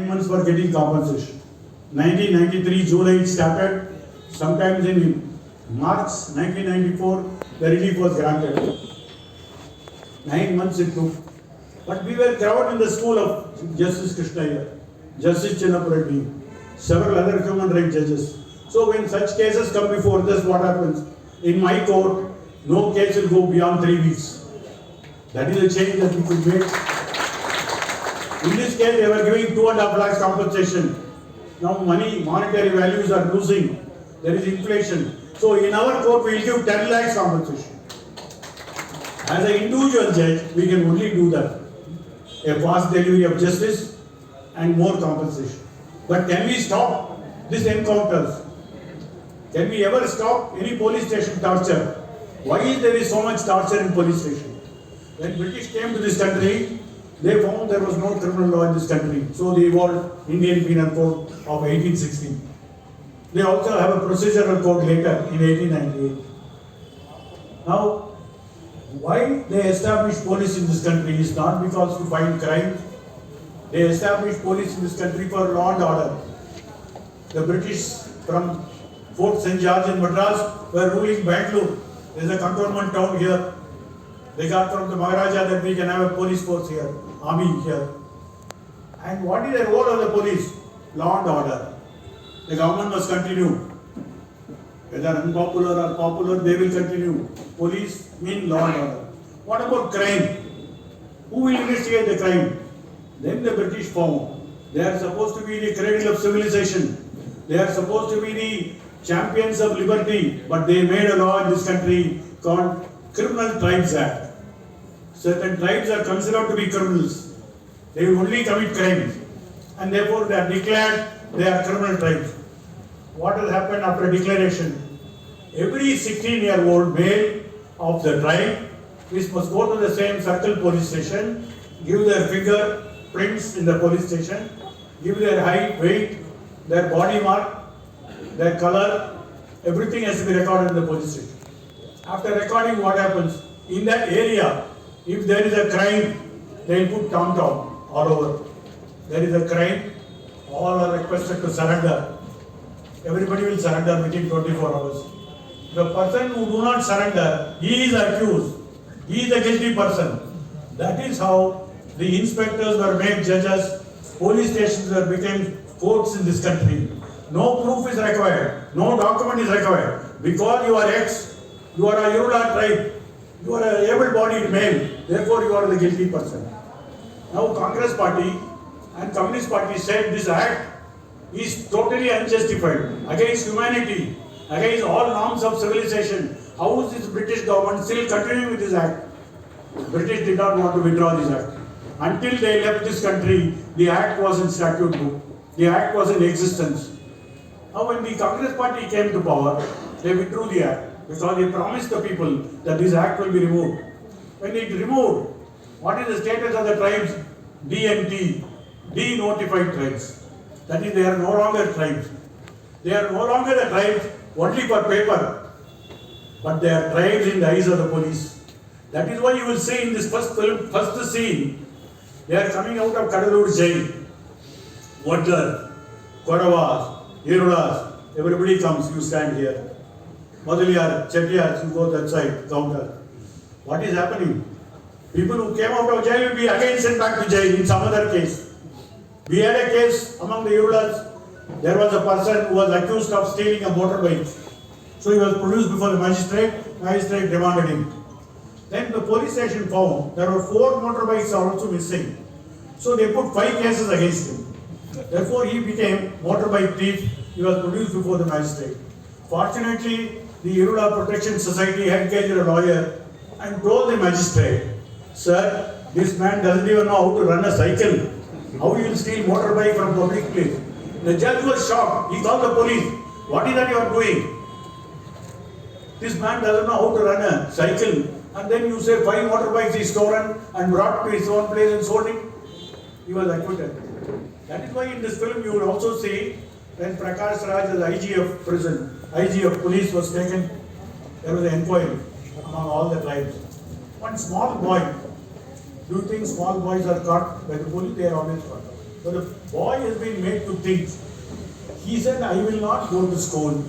months for getting compensation. 1993 July it started. Sometimes in March 1994 the relief was granted. 9 months it took. But we were crowded in the school of Justice Krishnaiyer, Justice Chinnappa, several other human rights judges. So when such cases come before this, what happens? In my court, no case will go beyond 3 weeks. That is a change that we could make. In this case, they were giving 2.5 lakhs compensation. Now monetary values are losing. There is inflation. So in our court, we will give 10 lakhs compensation. As an individual judge, we can only do that. A fast delivery of justice and more compensation. But can we stop these encounters? Can we ever stop any police station torture? Why is there so much torture in police station? When British came to this country, they found there was no criminal law in this country. So they evolved Indian Penal Code of 1860. They also have a procedural code later in 1898. Now, why they established police in this country is not because to fight crime. They established police in this country for law and order. The British from Fort St. George in Madras were ruling Bengaluru. There is a cantonment town here. They got from the Maharaja that we can have a police force here, army here. And what is the role of the police? Law and order. The government must continue. Whether unpopular or popular, they will continue. Police mean law and order. What about crime? Who will investigate the crime? Then the British found they are supposed to be the cradle of civilization. They are supposed to be the champions of liberty. But they made a law in this country called Criminal Tribes Act. Certain tribes are considered to be criminals. They will only commit crimes. And therefore they are declared they are criminal tribes. What has happened after declaration? Every 16-year-old male of the tribe must go to the same circle police station, give their fingerprints in the police station, give their height, weight, their body mark, their color, everything has to be recorded in the police station. After recording, what happens? In that area, if there is a crime, they will put tom-tom all over. There is a crime, all are requested to surrender. Everybody will surrender within 24 hours. The person who do not surrender, he is accused. He is a guilty person. That is how the inspectors were made judges, police stations were became courts in this country. No proof is required, no document is required. Because you are ex, you are a Irula tribe, you are a able-bodied male, therefore you are the guilty person. Now Congress party and Communist party said this act is totally unjustified, against humanity, against all norms of civilization. How is this British government still continuing with this act? British did not want to withdraw this act. Until they left this country, the act was in statute book. The act was in existence. Now when the Congress party came to power, they withdrew the act because they promised the people that this act will be removed. When it removed, what is the status of the tribes? DNT, de-notified tribes. That is, they are no longer tribes. They are no longer the tribes only for paper, but they are tribes in the eyes of the police. That is why you will see in this first scene, they are coming out of Kadalur jail. Wadler, Kodavas, Irulas, everybody comes, you stand here. Madaliyar, Chettiars, you go that side, counter. What is happening? People who came out of jail will be again sent back to jail in some other case. We had a case among the Irulas. There was a person who was accused of stealing a motorbike. So he was produced before the magistrate remanded him. Then the police station found there were 4 motorbikes also missing. So they put 5 cases against him. Therefore he became motorbike thief. He was produced before the magistrate. Fortunately, the Irula Protection Society had engaged a lawyer and told the magistrate, "Sir, this man doesn't even know how to run a cycle. How he will steal motorbike from public place?" The judge was shocked. He called the police. "What is that you are doing? This man doesn't know how to run a cycle. And then you say 5 motorbikes is stolen and brought to his own place and sold it." He was acquitted. That is why in this film you will also see when Prakash Raj as IG of prison, IG of police was taken, there was an inquiry among all the tribes. One small boy, do you think small boys are caught by the police? They are always caught. So the boy has been made to think. He said, I will not go to school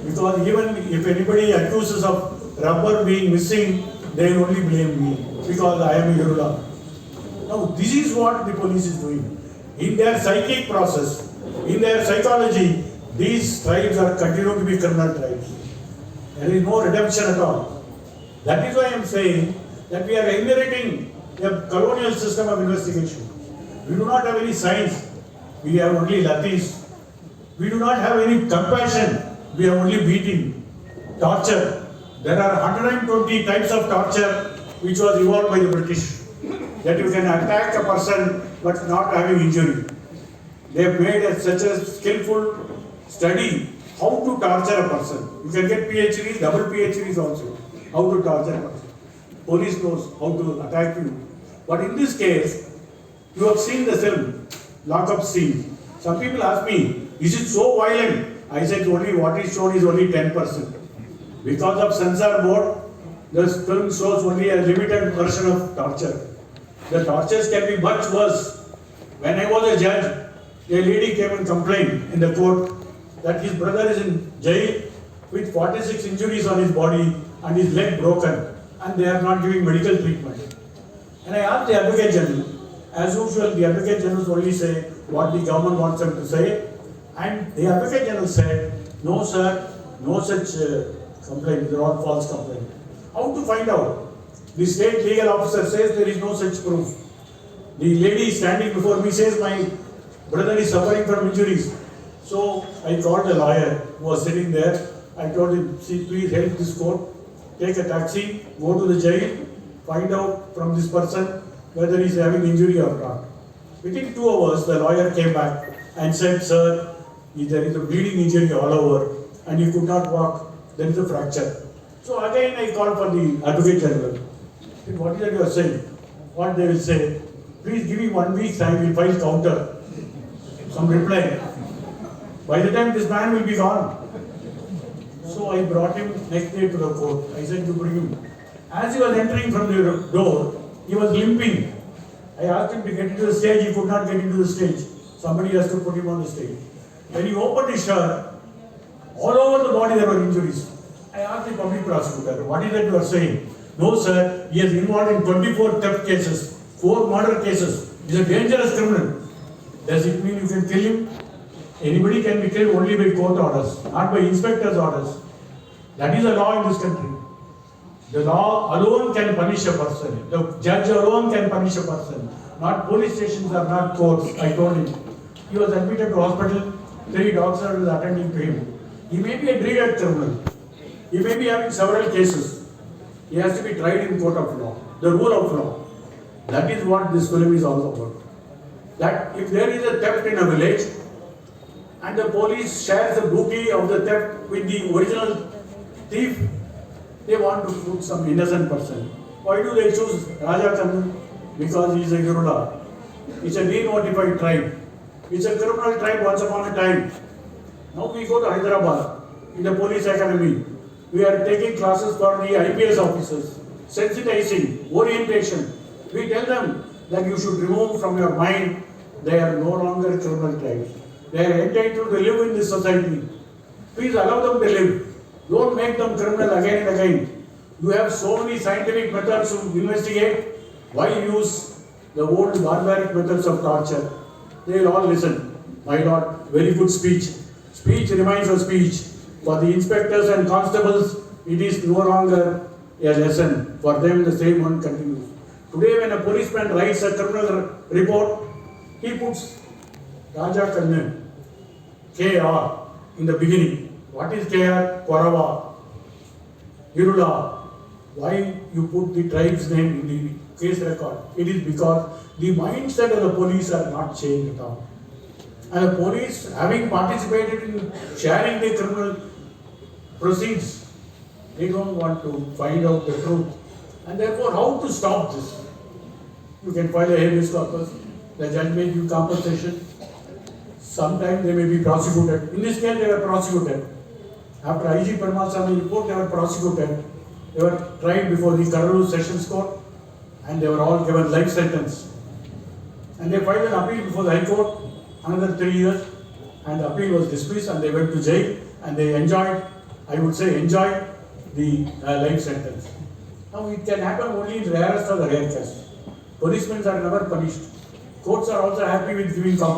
because even if anybody accuses of rubber being missing, they will only blame me because I am a Yoruba. Now this is what the police is doing. In their psychic process, in their psychology, these tribes are continuing to be criminal tribes. There is no redemption at all. That is why I am saying that we are inheriting a colonial system of investigation. We do not have any science. We have only lathis. We do not have any compassion. We have only beating, torture. There are 120 types of torture which was evolved by the British. That you can attack a person but not having injury. They have made such a skillful study how to torture a person. You can get PhDs, double PhDs also. How to torture a person. Police knows how to attack you. But in this case, you have seen the film, lock-up scene. Some people ask me, is it so violent? I said only what is shown is only 10%. Because of censor board, the film shows only a limited version of torture. The tortures can be much worse. When I was a judge, a lady came and complained in the court that his brother is in jail with 46 injuries on his body and his leg broken, and they are not giving medical treatment. And I asked the Advocate General. As usual, the Advocate General only say what the government wants them to say, and the Advocate General said, no sir, no such complaint, they're all false complaints. How to find out? The state legal officer says there is no such proof. The lady standing before me says my brother is suffering from injuries. So I called a lawyer who was sitting there. I told him, see, please help this court, take a taxi, go to the jail, find out from this person whether he is having injury or not. Within 2 hours, the lawyer came back and said, sir, there is a bleeding injury all over and he could not walk, there is a fracture. So again I called for the Advocate General. What is that you are saying? What they will say? Please give me 1 week's time, we'll file counter. Some reply. By the time this man will be gone. So I brought him next day to the court. I said to bring him. As he was entering from the door, he was limping. I asked him to get into the stage, he could not get into the stage. Somebody has to put him on the stage. When he opened his shirt, all over the body there were injuries. I asked the public prosecutor, what is that you are saying? No sir, he is involved in 24 theft cases, 4 murder cases. He is a dangerous criminal. Does it mean you can kill him? Anybody can be killed only by court orders, not by inspector's orders. That is the law in this country. The law alone can punish a person. The judge alone can punish a person. Not police stations are not courts. I told him. He was admitted to hospital. 3 doctors were attending to him. He may be a dreaded criminal. He may be having several cases. He has to be tried in court of law. The rule of law. That is what this film is all about. That if there is a theft in a village and the police shares the booty of the theft with the original thief, they want to put some innocent person. Why do they choose Raja Chandru? Because he is a Yoruba. It's a de-notified tribe. It's a criminal tribe once upon a time. Now we go to Hyderabad in the police academy. We are taking classes for the IPS officers, sensitizing, orientation. We tell them that you should remove from your mind they are no longer criminal tribes. They are entitled to live in this society. Please allow them to live. Don't make them criminal again and again. You have so many scientific methods to investigate. Why use the old barbaric methods of torture? They will all listen. My lord, very good speech. Speech remains a speech. For the inspectors and constables, it is no longer a lesson. For them, the same one continues. Today, when a policeman writes a criminal report, he puts Raja Kannan, KR, in the beginning. What is KR? Korava, Irula. Why you put the tribe's name in the case record? It is because the mindset of the police are not changed at all. And the police, having participated in sharing the criminal proceeds, they don't want to find out the truth. And therefore, how to stop this? You can file a habeas corpus, the judge may give compensation. Sometimes they may be prosecuted. In this case, they were prosecuted. After IG Paramaswamy report, they were prosecuted. They were tried before the Bengaluru Sessions Court and they were all given life sentence. And they filed an appeal before the High Court. another 3 years, and the appeal was dismissed, and they went to jail, and they enjoyed, I would say, enjoyed the life sentence. Now it can happen only in rarest of the rare cases. Policemen are never punished. Courts are also happy with giving compensation.